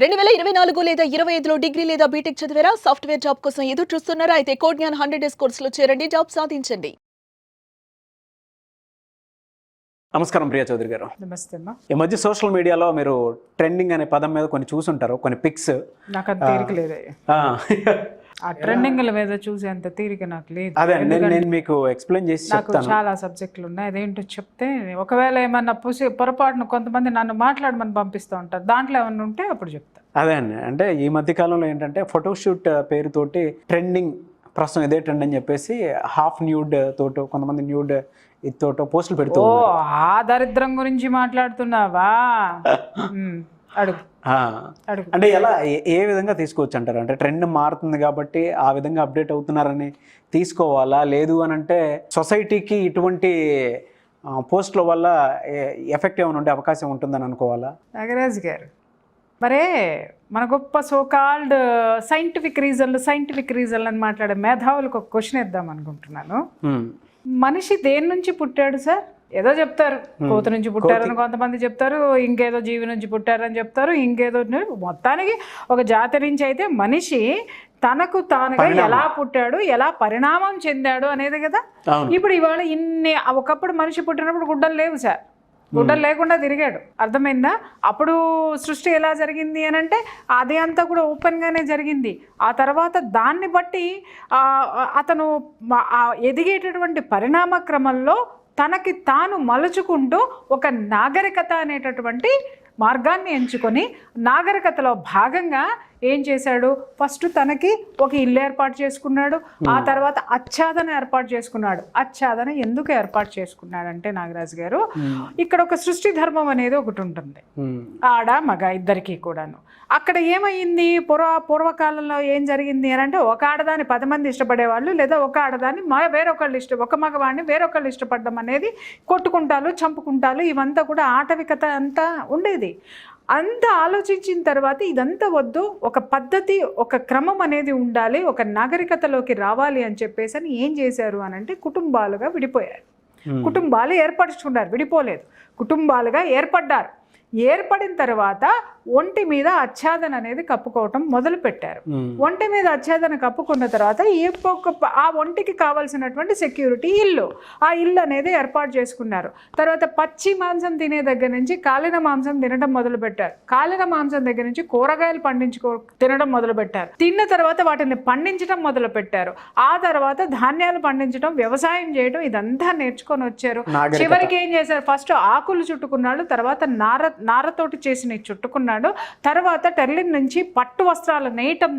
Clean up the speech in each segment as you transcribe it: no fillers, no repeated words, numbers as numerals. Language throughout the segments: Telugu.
2024 లేదా 25లో డిగ్రీ లేదా బీటెక్ చదివారా? సాఫ్ట్‌వేర్ జాబ్ కోసం ఎదురు చూస్తున్నారా? అయితే కోడ్ జ్ఞాన్ 100 డేస్ కోర్సులో చేరండి, జాబ్ సాధించండి. నమస్కారం ప్రియా చౌదరి గారు. నమస్తే అమ్మా. ఈ మధ్య సోషల్ మీడియాలో మీరు ట్రెండింగ్ అనే పదం మీద కొన్ని చూసుంటారు, కొన్ని పిక్స్. నాకు అంత తీరిక లేదు. ఆ ట్రెండింగ్ల మీద చూసే అంత తీరిక నాకు లేదు. అదే నేను మీకు ఎక్స్ప్లెయిన్ చేసి నాకు చాలా సబ్జెక్టులు ఉన్నాయి. అదేంటో చెప్తే ఒకవేళ ఏమన్నా పొరపాటున కొంతమంది నన్ను మాట్లాడమని పంపిస్తూ ఉంటారు, దాంట్లో ఏమన్నా ఉంటే అప్పుడు చెప్తా. అదే అండి, అంటే ఈ మధ్య కాలంలో ఏంటంటే ఫోటోషూట్ పేరుతోటి ట్రెండింగ్, ప్రస్తుతం ఇదే ట్రెండ్ అని చెప్పేసి హాఫ్ న్యూడ్ తోటో, కొంతమంది న్యూడ్ ఇతోటో పోస్టులు పెడుతూ ఓ ఆ దరిద్రం గురించి మాట్లాడుతున్నావా? అడుగు. అంటే ఎలా ఏ విధంగా తీసుకోవచ్చు అంటారు? అంటే ట్రెండ్ మారుతుంది కాబట్టి ఆ విధంగా అప్డేట్ అవుతున్నారని తీసుకోవాలా, లేదు అని అంటే సొసైటీకి ఇటువంటి పోస్టుల వల్ల ఎఫెక్ట్ ఏమైనా ఉండే అవకాశం ఉంటుందని అనుకోవాలా? నాగరాజు గారు, మరే మన గొప్ప సోకాల్డ్ సైంటిఫిక్ రీజన్లు అని మాట్లాడే మేధావులకు ఒక క్వశ్చన్ ఇద్దాం అనుకుంటున్నాను. మనిషి దేని నుంచి పుట్టాడు సార్? ఏదో చెప్తారు, కోతి నుంచి పుట్టారని కొంతమంది చెప్తారు, ఇంకేదో జీవి నుంచి పుట్టారని చెప్తారు, ఇంకేదో. మొత్తానికి ఒక జాతి నుంచి అయితే మనిషి తనకు తానుగా ఎలా పుట్టాడు, ఎలా పరిణామం చెందాడు అనేది కదా. ఇప్పుడు ఇవాళ ఒకప్పుడు మనిషి పుట్టినప్పుడు గుడ్డలు లేవు సార్, గుడ్డలు లేకుండా తిరిగాడు, అర్థమైందా? అప్పుడు సృష్టి ఎలా జరిగింది అని అంటే అది అంతా కూడా ఓపెన్గానే జరిగింది. ఆ తర్వాత దాన్ని బట్టి అతను ఎదిగేటటువంటి పరిణామ క్రమంలో తనకి తాను మలుచుకుంటూ ఒక నాగరికత అనేటటువంటి మార్గాన్ని ఎంచుకొని నాగరికతలో భాగంగా ఏం చేశాడు? ఫస్ట్ తనకి ఒక ఇల్లు ఏర్పాటు చేసుకున్నాడు, ఆ తర్వాత ఆచ్ఛాదన ఏర్పాటు చేసుకున్నాడు. ఆచ్ఛాదన ఎందుకు ఏర్పాటు చేసుకున్నాడంటే నాగరాజు గారు, ఇక్కడ ఒక సృష్టి ధర్మం అనేది ఒకటి ఉంటుంది, ఆడ మగ ఇద్దరికీ కూడాను. అక్కడ ఏమైంది? పూర్వకాలంలో ఏం జరిగింది అని అంటే ఒక ఆడదాన్ని 10 మంది ఇష్టపడేవాళ్ళు, లేదా ఒక ఆడదాన్ని ఒక మగవాడిని వేరొకళ్ళు ఇష్టపడడం అనేది, కొట్టుకుంటాలు, చంపుకుంటాలు, ఇవంతా కూడా ఆటవికత అంతా ఉండేది. అంతా ఆలోచించిన తర్వాత ఇదంతా వద్దు, ఒక పద్ధతి, ఒక క్రమం అనేది ఉండాలి, ఒక నాగరికతలోకి రావాలి అని చెప్పేసి ఏం చేశారు అని అంటే కుటుంబాలుగా విడిపోయారు. కుటుంబాలు ఏర్పరచుకున్నారు, విడిపోలేదు, కుటుంబాలుగా ఏర్పడ్డారు. ఏర్పడిన తర్వాత ఒంటి మీద ఆచ్ఛాదన అనేది కప్పుకోవటం మొదలు పెట్టారు. ఒంటి మీద ఆచ్ఛాదన కప్పుకున్న తర్వాత ఆ ఒంటికి కావాల్సినటువంటి సెక్యూరిటీ ఇల్లు, ఆ ఇల్లు అనేది ఏర్పాటు చేసుకున్నారు. తర్వాత పచ్చి మాంసం తినే దగ్గర నుంచి కాలిన మాంసం తినడం మొదలు పెట్టారు. కాలిన మాంసం దగ్గర నుంచి కూరగాయలు తినడం మొదలు పెట్టారు. తిన్న తర్వాత వాటిని పండించడం మొదలు పెట్టారు. ఆ తర్వాత ధాన్యాలు పండించడం, వ్యవసాయం చేయడం, ఇదంతా నేర్చుకొని వచ్చారు. చివరికి ఏం చేశారు? ఫస్ట్ ఆకులు చుట్టుకున్నాడు, తర్వాత నారతోటి చేసిన చుట్టుకున్నాడు, తర్వాత టెర్లిన్ నుంచి పట్టు వస్త్రాలు నేయటం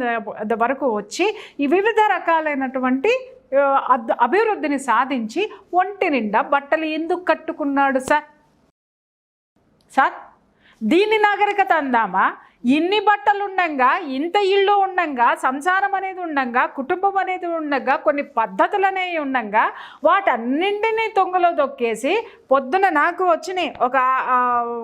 వరకు వచ్చి ఈ వివిధ రకాలైనటువంటి అభివృద్ధిని సాధించి ఒంటి నిండా బట్టలు ఎందుకు కట్టుకున్నాడు సార్? దీన్ని నాగరికత అందామా? ఇన్ని బట్టలు ఉండంగా, ఇంత ఇళ్ళు ఉండంగా, సంసారం అనేది ఉండంగా, కుటుంబం అనేది ఉండంగా, కొన్ని పద్ధతులు అనేవి ఉండంగా, వాటన్నింటినీ తొంగలో దొక్కేసి పొద్దున నాకు వచ్చినాయి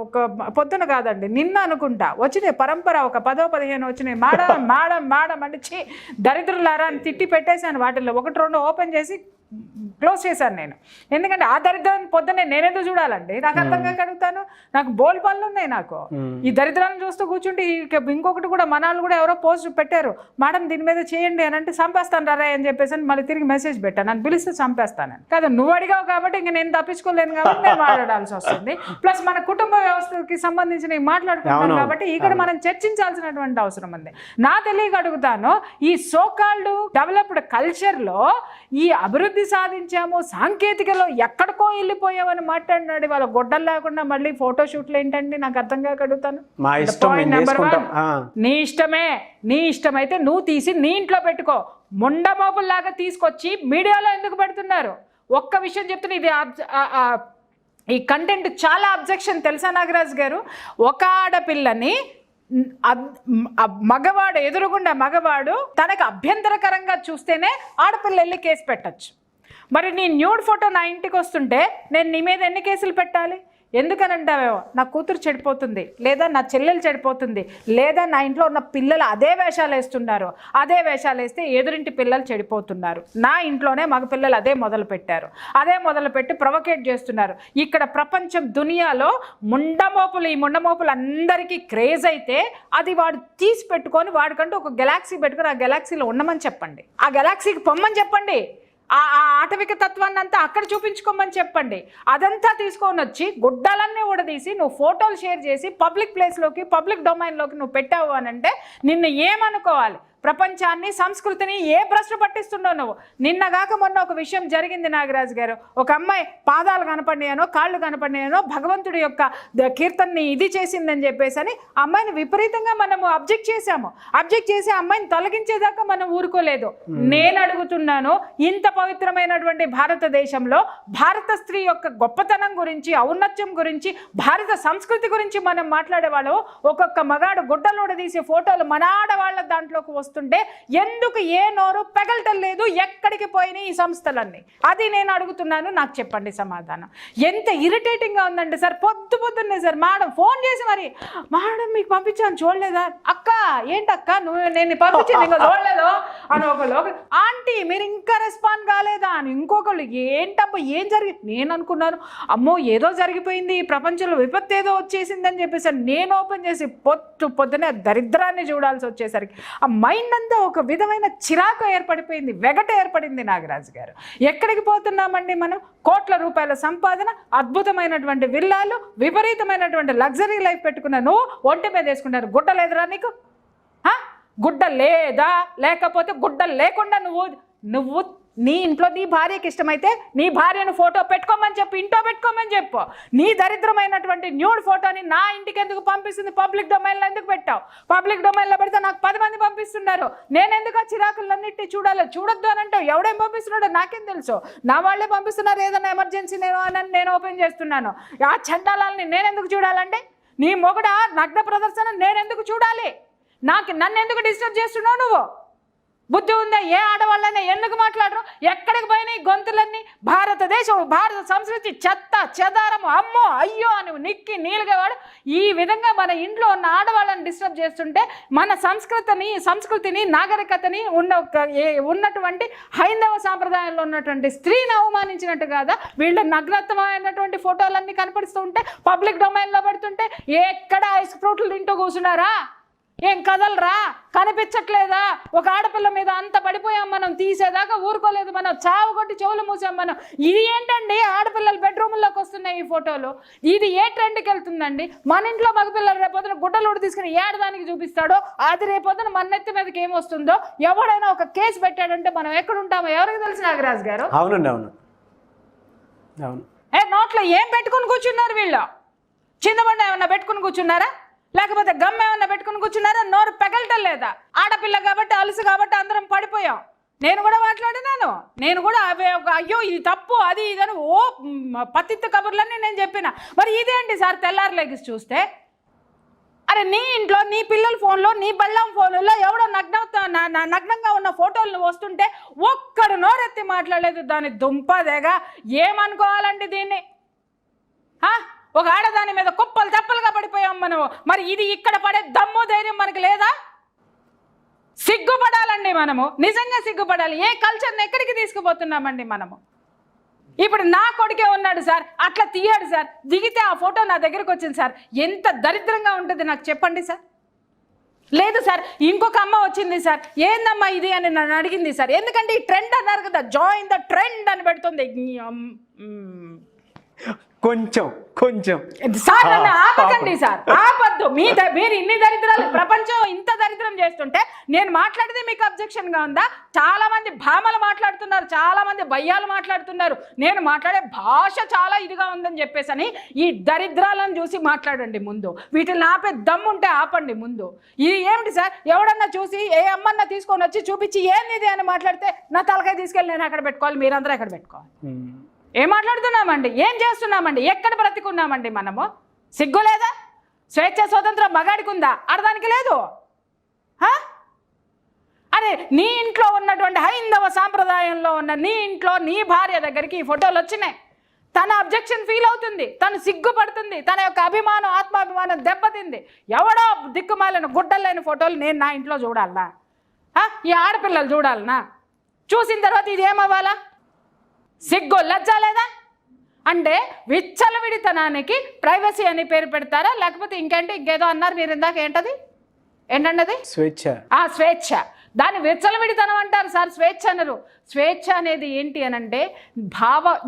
ఒక పొద్దున కాదండి, నిన్న అనుకుంటా వచ్చినాయి పరంపర, ఒక 10-15 వచ్చినాయి. మేడం అంటే దరిద్రులారా అని తిట్టి పెట్టేశాను. వాటిల్లో 1-2 ఓపెన్ చేసి క్లోజ్ చేశాను నేను. ఎందుకంటే ఆ దరిద్రాన్ని పొద్దున్నే నేనేదో చూడాలండి, నాకు అర్థంగా కడుగుతాను, నాకు బోల్ పనులు ఉన్నాయి. నాకు ఈ దరిద్రాన్ని చూస్తూ కూర్చుంటే ఇంకొకటి కూడా మనాళ్ళు కూడా ఎవరో పోస్ట్ పెట్టారు, మేడం దీని మీద చేయండి అని అంటే చంపేస్తాను రా అని చెప్పేసి మళ్ళీ తిరిగి మెసేజ్ పెట్టాను, నన్ను పిలిస్తే చంపేస్తానని. కాదు, నువ్వు అడిగావు కాబట్టి ఇంక నేను తప్పించుకోలేను కాబట్టి నేను మాట్లాడాల్సి వస్తుంది. ప్లస్ మన కుటుంబ వ్యవస్థకి సంబంధించిన మాట్లాడుకుంటాం కాబట్టి ఇక్కడ మనం చర్చించాల్సినటువంటి అవసరం ఉంది. నా తెలియక అడుగుతాను, ఈ సోకాల్డ్ డెవలప్డ్ కల్చర్లో ఈ అభివృద్ధి సాధించాము, సాంకేతికలో ఎక్కడికో వెళ్ళిపోయామని మాట్లాడినాడు. వాళ్ళ గొడ్డలు లేకుండా మళ్ళీ ఫోటోషూట్లు ఏంటండి? నాకు అర్థంగా అడుగుతాను. నెంబర్ 1, నీ ఇష్టమైతే నువ్వు తీసి నీ ఇంట్లో పెట్టుకో. ముండమోపుల్లాగా తీసుకొచ్చి మీడియాలో ఎందుకు పెడుతున్నారు? ఒక్క విషయం చెప్తున్నా, ఇది ఈ కంటెంట్ చాలా అబ్జెక్షన్ తెలుసా నాగరాజు గారు? ఒక ఆడపిల్లని మగవాడు ఎదురుగుండా మగవాడు తనకు అభ్యంతరకరంగా చూస్తేనే ఆడపిల్ల వెళ్ళి కేసు పెట్టచ్చు. మరి నీ న్యూడ్ ఫోటో నా ఇంటికి వస్తుంటే నేను నీ మీద ఎన్ని కేసులు పెట్టాలి? ఎందుకనంటావేమో నా కూతురు చెడిపోతుంది, లేదా నా చెల్లెలు చెడిపోతుంది, లేదా నా ఇంట్లో ఉన్న పిల్లలు అదే వేషాలు వేస్తున్నారు, అదే వేషాలు వేస్తే ఎదురింటి పిల్లలు చెడిపోతున్నారు, నా ఇంట్లోనే మగ పిల్లలు అదే మొదలుపెట్టారు, అదే మొదలుపెట్టి ప్రొవోకేట్ చేస్తున్నారు. ఇక్కడ ప్రపంచం దునియాలో ఈ ముండమోపులు అందరికీ క్రేజ్ అయితే అది వాడు తీసి పెట్టుకొని వాడికంటూ ఒక గెలాక్సీ పెట్టుకొని ఆ గెలాక్సీలో ఉండమని చెప్పండి, ఆ గెలాక్సీకి పొమ్మని చెప్పండి, ఆ ఆటవిక తత్వాన్ని అంతా అక్కడ చూపించుకోమని చెప్పండి. అదంతా తీసుకొని వచ్చి గుడ్డలన్నీ ఊడదీసి నువ్వు ఫోటోలు షేర్ చేసి పబ్లిక్ ప్లేస్లోకి, పబ్లిక్ డొమైన్లోకి నువ్వు పెట్టావు అని అంటే నిన్ను ఏమనుకోవాలి? ప్రపంచాన్ని, సంస్కృతిని ఏ భ్రష్టు పట్టిస్తున్నావు నువ్వు? నిన్నగాక మొన్న ఒక విషయం జరిగింది నాగరాజు గారు. ఒక అమ్మాయి పాదాలు కనపడినాయనో కాళ్ళు కనపడినాయనో భగవంతుడి యొక్క కీర్తనని ఇది చేసిందని చెప్పేసి అని అమ్మాయిని విపరీతంగా మనము అబ్జెక్ట్ చేశాము. అబ్జెక్ట్ చేసి అమ్మాయిని తొలగించేదాకా మనం ఊరుకోలేదు. నేను అడుగుతున్నాను, ఇంత పవిత్రమైనటువంటి భారతదేశంలో భారత స్త్రీ యొక్క గొప్పతనం గురించి, ఔన్నత్యం గురించి, భారత సంస్కృతి గురించి మనం మాట్లాడేవాళ్ళం. ఒక్కొక్క మగాడు గుడ్డలోడ తీసే ఫోటోలు మన ఆడవాళ్ళ దాంట్లోకి వస్తుంటే ఎందుకు ఏ నోరు పెగలటం లేదు? ఎక్కడికి పోయినాయి ఈ సంస్థలన్నీ? అది నేను అడుగుతున్నాను, నాకు చెప్పండి సమాధానం. ఎంత ఇరిటేటింగ్ గా ఉందండి సార్. పొద్దున్నే సార్ మేడం ఫోన్ చేసి మరి, మేడం మీకు పంపించాను చూడలేదా? అక్క ఏంటక్క నువ్వు నేను పంపించాను ఇంకా చూడలేదు అని ఒకళ్ళు, ఆంటీ మీరు ఇంకా రెస్పాండ్ కాలేదా అని ఇంకొకళ్ళు, ఏంటబ్బా ఏం జరిగింది? నేను అనుకున్నాను అమ్మో ఏదో జరిగిపోయింది, ఈ ప్రపంచంలో విపత్తు ఏదో వచ్చేసిందని చెప్పేసి నేను ఓపెన్ చేసి పొద్దునే దరిద్రాన్ని చూడాల్సి వచ్చేసరికి ఆ మైండ్ అంతా ఒక విధమైన చిరాకు ఏర్పడిపోయింది, వెగట ఏర్పడింది. నాగరాజు గారు, ఎక్కడికి పోతున్నామండి మనం? కోట్ల రూపాయల సంపాదన, అద్భుతమైనటువంటి విల్లాలు, విపరీతమైనటువంటి లగ్జరీ లైఫ్ పెట్టుకున్న నువ్వు ఒంటి మీద వేసుకున్నారు. గుడ్డ లేదురా నీకు? గుడ్డ లేదా? లేకపోతే గుడ్డ లేకుండా నువ్వు నీ ఇంట్లో నీ భార్యకి ఇష్టమైతే నీ భార్యను ఫోటో పెట్టుకోమని చెప్పు, ఇంట్లో పెట్టుకోమని చెప్పు. నీ దరిద్రమైనటువంటి న్యూడ్ ఫోటోని నా ఇంటికి ఎందుకు పంపిస్తుంది? పబ్లిక్ డొమైన్లో ఎందుకు పెట్టావు? పబ్లిక్ డొమైన్లో పెడితే నాకు 10 మంది పంపిస్తున్నారు, నేను ఎందుకు ఆ చిరాకులన్నింటినీ చూడొద్దు అని అంటావు? ఎవడేం పంపిస్తున్నాడో నాకేం తెలుసు? నా వాళ్ళే పంపిస్తున్నారు, ఏదైనా ఎమర్జెన్సీ నేను ఓపెన్ చేస్తున్నాను. ఆ చండాలని నేను ఎందుకు చూడాలండి? నీ మొగుడ నగ్న ప్రదర్శన నేను ఎందుకు చూడాలి? నన్ను ఎందుకు డిస్టర్బ్ చేస్తున్నావు నువ్వు? బుద్ధి ఉందా? ఏ ఆడవాళ్ళైనా ఎందుకు మాట్లాడరు? ఎక్కడికి పోయినాయి గొంతులన్నీ? భారతదేశం, భారత సంస్కృతి చెత్త చెదారము, అమ్మో అయ్యో అని నిక్కి నీలుగవాడు. ఈ విధంగా మన ఇంట్లో ఉన్న ఆడవాళ్ళని డిస్టర్బ్ చేస్తుంటే మన సంస్కృతిని నాగరికతని ఉన్నటువంటి హైందవ సాంప్రదాయంలో ఉన్నటువంటి స్త్రీని అవమానించినట్టు కాదా? వీళ్ళ నగ్నత్వమైనటువంటి ఫోటోలన్నీ కనపడుతూ ఉంటే పబ్లిక్ డొమైన్లో పెడుతుంటే ఎక్కడ ఐస్ ఫ్రూట్లు తింటూ కూర్చున్నారా? ఏం కదలరా? కనిపించట్లేదా? ఒక ఆడపిల్ల మీద అంత పడిపోయాం మనం, తీసేదాకా ఊరుకోలేదు మనం, చావు కొట్టి చెవులు మూసాం మనం. ఇది ఏంటండి? ఆడపిల్లలు బెడ్రూమ్లోకి వస్తున్నాయి ఈ ఫోటోలు. ఇది ఏ ట్రెండ్కి వెళ్తుందండి? మన ఇంట్లో మగపిల్లలు రేపొద్దున గుడ్డలోడు తీసుకుని ఏడదానికి చూపిస్తాడో అది రేపొద్దున మన నెత్తి మీదకి ఏమొస్తుందో. ఎవడైనా ఒక కేసు పెట్టాడంటే మనం ఎక్కడ ఉంటామో ఎవరికి తెలుసు నాగరాజు గారు? అవునండి, అవును. నోట్లో ఏం పెట్టుకుని కూర్చున్నారు వీళ్ళు? చింతపండు ఏమన్నా పెట్టుకుని కూర్చున్నారా? లేకపోతే గమ్ ఏమన్నా పెట్టుకుని కూర్చున్నారా? నోరు పెగలటం లేదా? ఆడపిల్ల కాబట్టి, అలుసు కాబట్టి అందరం పడిపోయాం. నేను కూడా మాట్లాడినాను, నేను కూడా అయ్యో ఇది తప్పు అది ఇదని పతిత్త కబుర్లన్నీ నేను చెప్పిన. మరి ఇదేంటి సార్ తెల్లారులేకి చూస్తే? అరే నీ ఇంట్లో నీ పిల్లల ఫోన్లో, నీ బళ్ళం ఫోన్లో ఎవడో నగ్నంగా ఉన్న ఫోటోలు వస్తుంటే ఒక్కడు నోరెత్తి మాట్లాడలేదు. దాని దుంపదేగా ఏమనుకోవాలండి దీన్ని? ఒక ఆడదాని మీద కుప్పలు తప్పలుగా పడిపోయాం మనం. మరి ఇది ఇక్కడ పడే దమ్ము ధైర్యం మనకి లేదా? సిగ్గుపడాలండి మనము, నిజంగా సిగ్గుపడాలి. ఏ కల్చర్ని ఎక్కడికి తీసుకుపోతున్నామండి మనము? ఇప్పుడు నా కొడుకే ఉన్నాడు సార్, అట్లా తీయాడు సార్, దిగితే ఆ ఫోటో నా దగ్గరకు వచ్చింది సార్. ఎంత దరిద్రంగా ఉంటుంది నాకు చెప్పండి సార్. లేదు సార్ ఇంకొక అమ్మ వచ్చింది సార్, ఏందమ్మా ఇది అని నన్ను అడిగింది సార్. ఎందుకంటే ఈ ట్రెండ్ అన్నారు కదా, జాయిన్ ద ట్రెండ్ అని పెడుతుంది. కొంచెం సార్ నన్ను ఆపకండి సార్, ఆపద్దు. మీరు ఇన్ని దరిద్రాలు, ప్రపంచం ఇంత దరిద్రం చేస్తుంటే నేను మాట్లాడితే మీకు అబ్జెక్షన్ గా ఉందా? చాలా మంది భామలు మాట్లాడుతున్నారు, చాలా మంది భయ్యాలు మాట్లాడుతున్నారు. నేను మాట్లాడే భాష చాలా ఇదిగా ఉందని చెప్పేసి ఈ దరిద్రాలను చూసి మాట్లాడండి ముందు. వీటిని ఆపే దమ్ముంటే ఆపండి ముందు. ఇది ఏమిటి సార్? ఎవడన్నా చూసి ఏ అమ్మన్నా తీసుకొని వచ్చి చూపించి ఏంది ఇది అని మాట్లాడితే నా తలకాయ తీసుకెళ్ళి నేను ఎక్కడ పెట్టుకోవాలి, మీరందరూ ఎక్కడ పెట్టుకోవాలి? ఏం మాట్లాడుతున్నామండి? ఏం చేస్తున్నామండి? ఎక్కడ బ్రతికున్నామండి మనము? సిగ్గు లేదా? స్వేచ్ఛ స్వతంత్రం మగాడికి ఉందా? అర్థానికి లేదు. అరే నీ ఇంట్లో ఉన్నటువంటి హైందవ సాంప్రదాయంలో ఉన్న నీ ఇంట్లో నీ భార్య దగ్గరికి ఈ ఫోటోలు వచ్చినాయి. తన అబ్జెక్షన్ ఫీల్ అవుతుంది, తను సిగ్గుపడుతుంది, తన యొక్క అభిమానం ఆత్మాభిమానం దెబ్బతింది. ఎవడో దిక్కుమాలిన గుడ్డలేని ఫోటోలు నేను నా ఇంట్లో చూడాలనా? ఈ ఆడపిల్లలు చూడాలనా? చూసిన తర్వాత ఇది ఏమవ్వాలా? సిగ్గు లజ్జ లేదా? అంటే విచ్చలవిడితనానికి ప్రైవసీ అని పేరు పెడతారా? లేకపోతే ఇంకేదో అన్నారు మీరు ఇందాక, ఏంటండి అది? స్వేచ్ఛ. స్వేచ్ఛ. దాన్ని విచ్చలవిడితనం అంటారు సార్, స్వేచ్ఛ అనరు. స్వేచ్ఛ అనేది ఏంటి అనంటే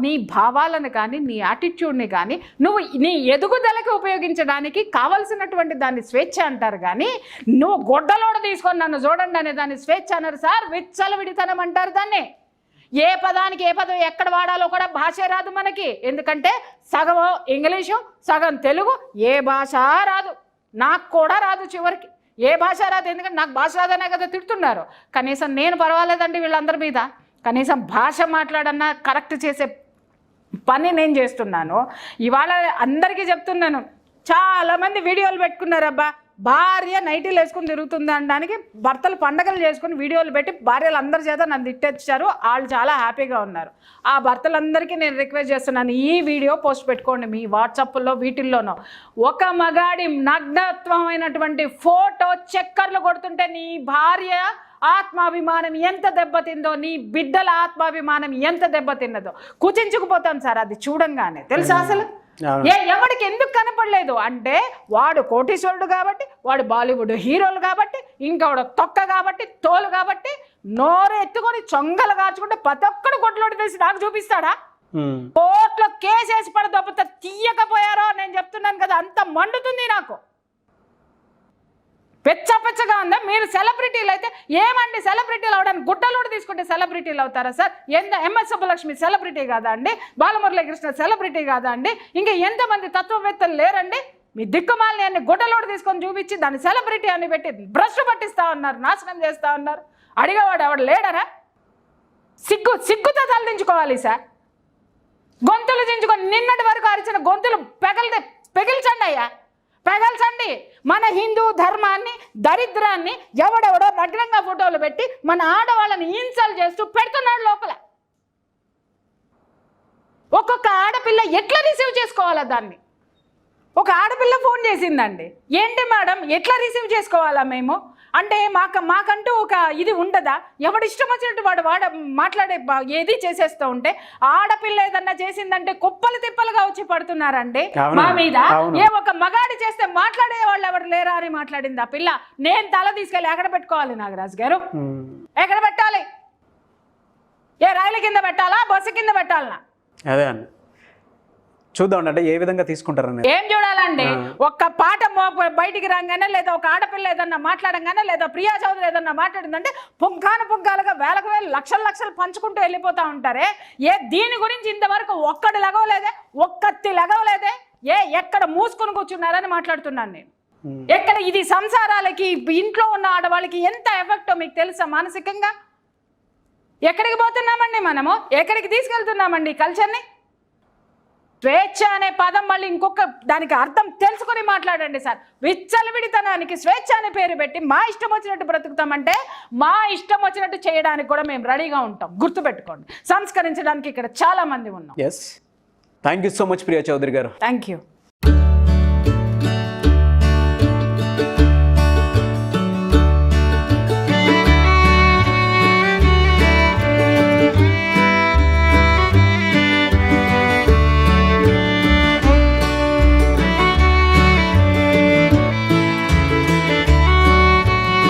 నీ భావాలను కానీ నీ యాటిట్యూడ్ని కానీ నువ్వు నీ ఎదుగుదలకి ఉపయోగించడానికి కావలసినటువంటి దాన్ని స్వేచ్ఛ అంటారు. కానీ నువ్వు గొడ్డలోడ తీసుకొని నన్ను చూడండి అనే దాన్ని స్వేచ్ఛ అనరు సార్, విచ్చలవిడితనం అంటారు దాన్ని. ఏ పదానికి ఏ పదం ఎక్కడ వాడాలో కూడా భాష రాదు మనకి. ఎందుకంటే సగం ఇంగ్లీషు సగం తెలుగు, ఏ భాష రాదు. నాకు కూడా రాదు, చివరికి ఏ భాష రాదు. ఎందుకంటే నాకు భాష రాదనే కదా తిడుతున్నారు. కనీసం నేను పర్వాలేదండి వీళ్ళందరి మీద, కనీసం భాష మాట్లాడన్నా కరెక్ట్ చేసే పని నేను చేస్తున్నాను. ఇవాళ అందరికీ చెప్తున్నాను, చాలామంది వీడియోలు పెట్టుకున్నారు, అబ్బా భార్య నైటీలు వేసుకుని తిరుగుతుంది అనడానికి భర్తలు పండగలు చేసుకుని వీడియోలు పెట్టి భార్యలు అందరి చేత నన్ను తిట్టేచ్చారు. వాళ్ళు చాలా హ్యాపీగా ఉన్నారు. ఆ భర్తలందరికీ నేను రిక్వెస్ట్ చేస్తున్నాను, ఈ వీడియో పోస్ట్ పెట్టుకోండి మీ వాట్సాప్లో వీటిల్లోనో. ఒక మగాడి నగ్నత్వమైనటువంటి ఫోటో చక్కర్లు కొడుతుంటే నీ భార్య ఆత్మాభిమానం ఎంత దెబ్బతిందో, నీ బిడ్డల ఆత్మాభిమానం ఎంత దెబ్బతిన్నదో కుచించుకుపోతాం సార్ అది చూడంగానే. తెలుసా అసలు ఎవడికి ఎందుకు కనపడలేదు అంటే వాడు కోటీశ్వరుడు కాబట్టి, వాడు బాలీవుడ్ హీరోలు కాబట్టి, ఇంకొకడు తొక్క కాబట్టి, తోలు కాబట్టి నోరు ఎత్తుకొని చొంగలు కాచుకుంటే ప్రతి ఒక్కడు కొట్లోడి తెలిసి నాకు చూపిస్తాడా? కోర్టులో కేసేసి పడదొబ్బత తీయకపోయారో నేను చెప్తున్నాను కదా, అంత మండుతుంది నాకు. పెచ్చగా ఉందా? మీరు సెలబ్రిటీలు అయితే ఏమండి, సెలబ్రిటీలు అవడానికి గుడ్డలోడు తీసుకుంటే సెలబ్రిటీలు అవుతారా సార్? ఎంఎస్ సుబ్బలక్ష్మి సెలబ్రిటీ కాదా అండి? బాలమురళీకృష్ణ సెలబ్రిటీ కాదా అండి? ఇంకా ఎంతమంది తత్వవేత్తలు లేరండి? మీ దిక్కుమాలని అన్ని గుడ్డలోడు తీసుకొని చూపించి దాన్ని సెలబ్రిటీ అని పెట్టి భ్రష్ పట్టిస్తా ఉన్నారు, నాశనం చేస్తా ఉన్నారు. అడిగేవాడు ఎవడు లేడరా? సిగ్గుతో తలదించుకోవాలి సార్. గొంతులు దించుకొని నిన్నటి వరకు అరిచిన గొంతులు పెగిల్చండి అయ్యా, పెగల్చండి. మన హిందూ ధర్మాన్ని దరిద్రాన్ని ఎవడెవడో నగ్నంగా ఫోటోలు పెట్టి మన ఆడవాళ్ళని ఇన్సల్ట్ చేస్తూ పెడుతున్నాడు లోపల. ఒక్కొక్క ఆడపిల్ల ఎట్లా రిసీవ్ చేసుకోవాలా దాన్ని? ఒక ఆడపిల్ల ఫోన్ చేసిందండి, ఏంటి మేడం ఎట్లా రిసీవ్ చేసుకోవాలా మేము అంటే? మాకంటూ ఒక ఇది ఉండదా? ఎవడు ఇష్టం వచ్చినట్టు వాడు మాట్లాడే ఏది చేసేస్తూ ఉంటే, ఆడపిల్ల ఏదన్నా చేసిందంటే కుప్పలు తిప్పలుగా వచ్చి పడుతున్నారండి మా మీద. ఒక మగాడి చేస్తే మాట్లాడే వాళ్ళు ఎవరు లేరా అని మాట్లాడింది ఆ పిల్ల. నేను తల తీసుకెళ్ళి ఎక్కడ పెట్టుకోవాలి నాగరాజు గారు? ఎక్కడ పెట్టాలి? రైలు కింద పెట్టాలా, బస్సు కింద పెట్టాలనా? అదే అండి, చూద్దాం అంటే ఏ విధంగా తీసుకుంటారని. ఏం చూడాలండి? ఒక్క పాట బయటికి రాగానే, లేదా ఒక ఆడపిల్ల ఏదన్నా మాట్లాడంగానే, లేదా ప్రియా చౌదరి ఏదన్నా మాట్లాడిందంటే పుంఖాలుగా వేలకు వేలు లక్షలు పంచుకుంటూ వెళ్ళిపోతా ఉంటారే. దీని గురించి ఇంతవరకు ఒక్కటి లగవలేదే, ఒక్కత్తి లగవలేదే. ఎక్కడ మూసుకొని కూర్చున్నారని మాట్లాడుతున్నాను నేను. ఎక్కడ ఇది సంసారాలకి, ఇంట్లో ఉన్న ఆడవాళ్ళకి ఎంత ఎఫెక్టో మీకు తెలుసా మానసికంగా? ఎక్కడికి పోతున్నామండి మనము? ఎక్కడికి తీసుకెళ్తున్నామండి ఈ కల్చర్ని? స్వేచ్ఛ అనే పదం మళ్ళీ ఇంకొక దానికి అర్థం తెలుసుకొని మాట్లాడండి సార్. విచ్చలవిడితనానికి స్వేచ్ఛ అనే పేరు పెట్టి మా ఇష్టం వచ్చినట్టు బ్రతుకుతామంటే మా ఇష్టం వచ్చినట్టు చేయడానికి కూడా మేము రెడీగా ఉంటాం. గుర్తుపెట్టుకోండి, సంస్కరించడానికి ఇక్కడ చాలా మంది ఉన్నాం. Thank you so much Priya Chaudhary గారు. Thank you.